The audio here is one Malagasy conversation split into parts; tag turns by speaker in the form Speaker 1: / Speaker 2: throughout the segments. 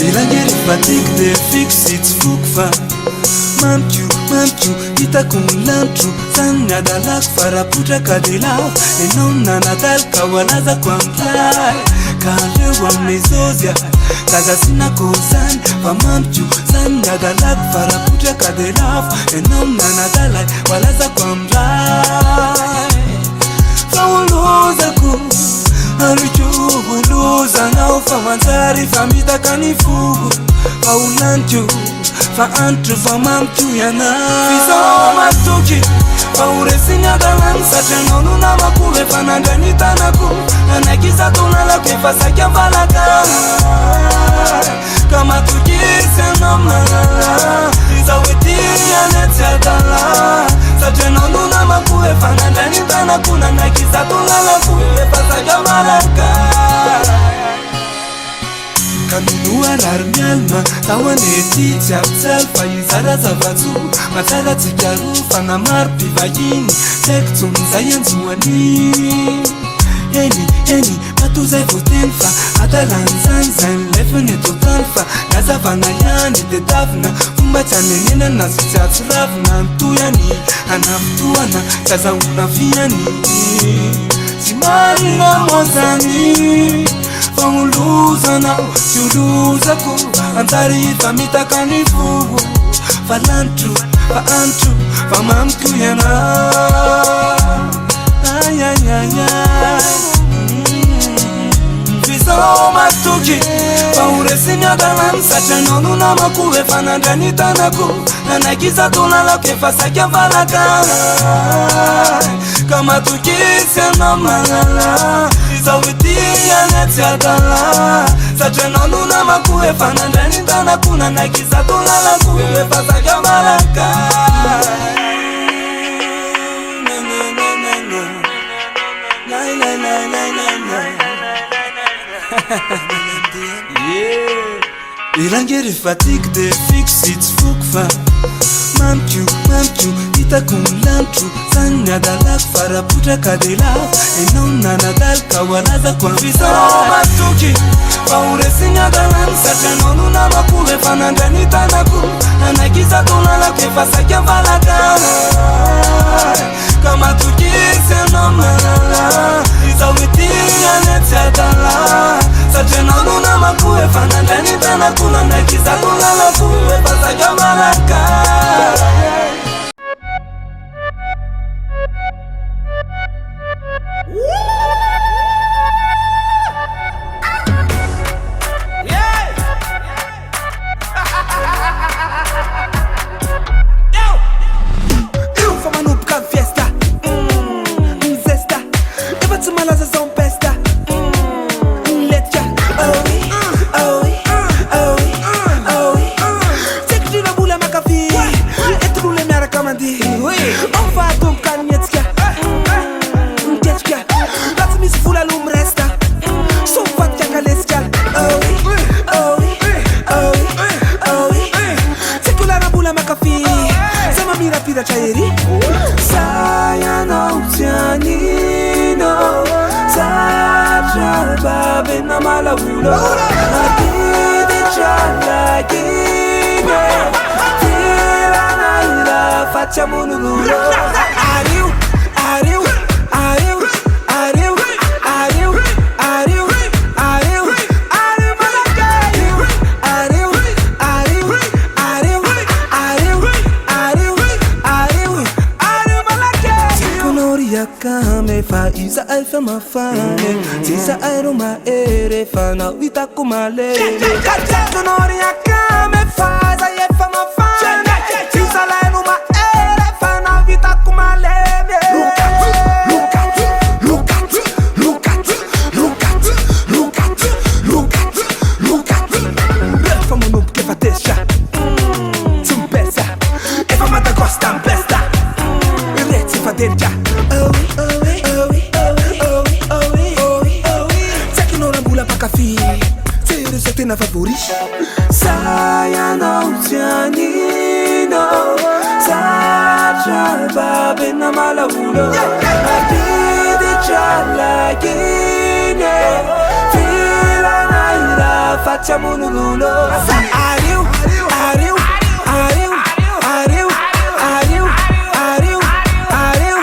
Speaker 1: Ilangeri fatigue de fixe it's fukfa Mamchu, itakumlantru Sanya dalak faraputra kadilao Enom nanadal kawalaza kwa mplai Kalewa mezozia Kaza sina kosan Famamchu, sanya dalak faraputra kadilao Enom nanadal walaza kwa mplai Fawoloza ku Aruchubuluza na ufamanzari famita kanifugu Faulanchu, faantru, famamchu yana Fiso matuki, fauresinya dalan Sachenonu na makule fananganita naku Anakisa tunala kefasakya falaka Kama tukise nomala Izaweti anetia dala Sachenonu na makule fananganita naku Anakisa tunala kefasakya falaka Kaminua larmialma Tawaneti chapsal Faizara zavatsu Matara tikaru Fanamar pivayini Tektum zayanzuani Eni Matuzai votenfa Atalanzanzan Lefene totalfa Gazavana yani de davna Fumba chanenena Nasitsatsravna Ntuyani Anaftuana Kaza unafiani Simarina mwazani Fanguluza na chuluza ku Antari famita kanifugu Falantru, faantru, famamtu yana Fiso matuki Fauresinya dalan Sachenonu na makule fananganita naku Nanakisa tunala kefasakya falaka Kama tukise nomala Izawiti anetia dala Sachenonu na makule fananganita naku Nanakisa tunala kefasakya falaka Ilangeri fatigue de fixe it's fukfa Mamchu, itakumlantru Sanya dalak faraputra kadilao Enom nanadal kawalaza kwa Fiso matuki Fauresinya dalan Sachenonu na makule fananganita naku Anakisa tunala kefasakya falaka Kama tukise nomala Izawiti anetia dala Sachenonu na makule fananganita naku Anakisa tunala kefasakya falaka Faiza alfa mafane Sisa aeroma ere fana Wita kumale Kanori akame Faiza yefa mafane Sisa aeroma ere fana Wita kumale Refa monump kefa tesha Tumpesa Efa mata gosta mpesta Reti fa derja Na favorisce Saya no tianino Sacha babe na malavulo Abidi cha facciamo un rulo. Ariu, ariu, ariu, ariu, ariu, ariu, ariu,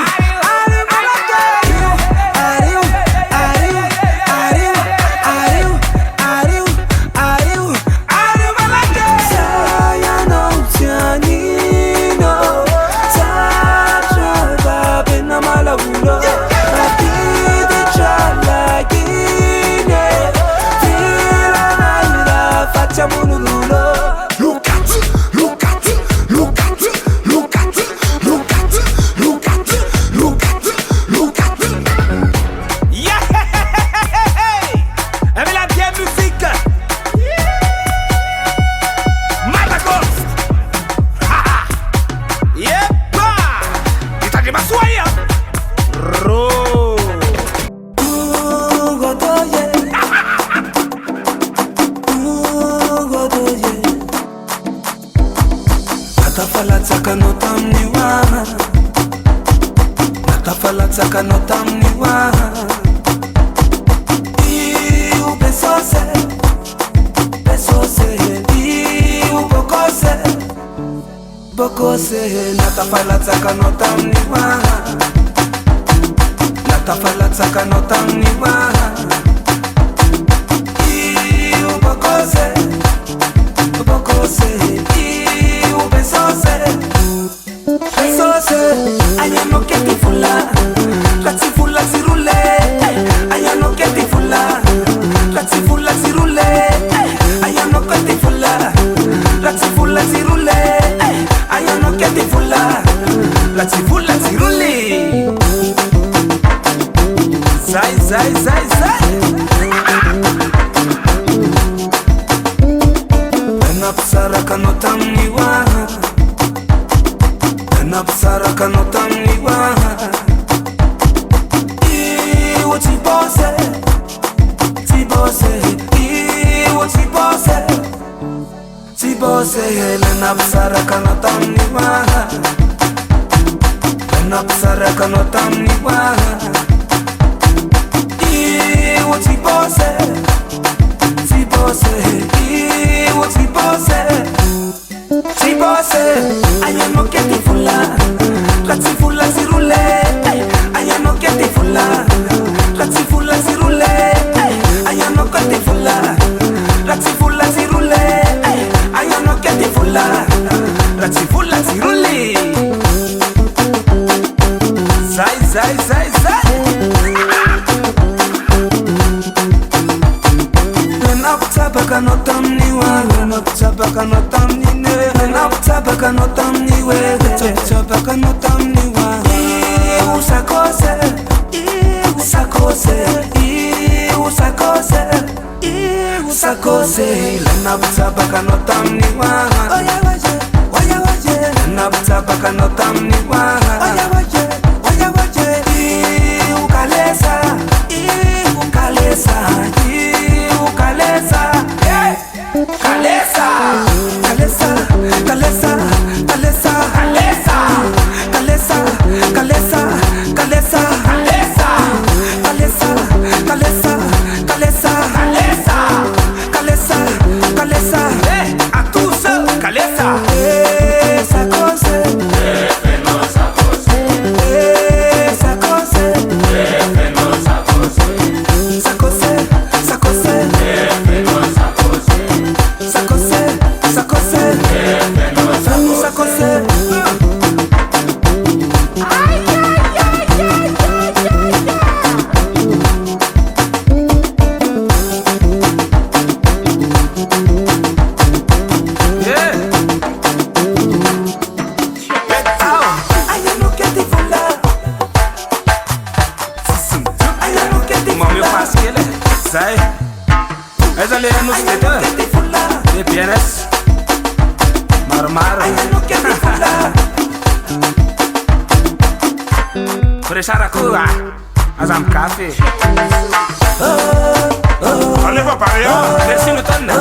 Speaker 1: Natafalatsaka no tamniwa Iu besose Besose Iu bokose Bokose Natafalatsaka no tamniwa Natafalatsaka no tamniwa Iu bokose Bokose Iu besose Ayano que ti fula, la tifula si roule. Ayano que ti fula, la tifula si roule. Ayano que ti fula, la tifula si roule. Ayano que ti fula, la tifula si roule. Zai zai zai zai. Enapsara kanotamniwa. Napsara kanotamniwa Iwo tibose Tibose Iwo tibose Tibose Hele napsara kanotamniwa Napsara kanotamniwa Iwo tibose Tibose Iwo tibose Tibose Ayano que ti fula La tifula si roule Ayano que ti fula La tifula si roule Ayano que ti fula La tifula si roule Ayano que ti fula La tifula si roule Zai zai zai zai Naptabaka no tamniwa Naptabaka no tamnine Naptabaka no tamniwe Naptabaka no tamniwa Usakose Usakose Usakose Usakose Naptabaka no tamniwa Oya waje Oya waje Naptabaka no tamniwa Oya waje Oya waje Ukalesa Ukalesa Kalesa, yeah. Kalesa, Kalesa, Kalesa, Kalesa, Kalesa, Kalesa, Kalesa, Kalesa, Kalesa, Kalesa, Kalesa, Kalesa, Kalesa, Kalesa, Kalesa, a tous, Kalesa, esa cosa, esa cosa, esa cosa, esa cosa. Esa le hemos quedado de piernas marmar Fresara Cuba Azam Café Allez va parler, laissez-le tonne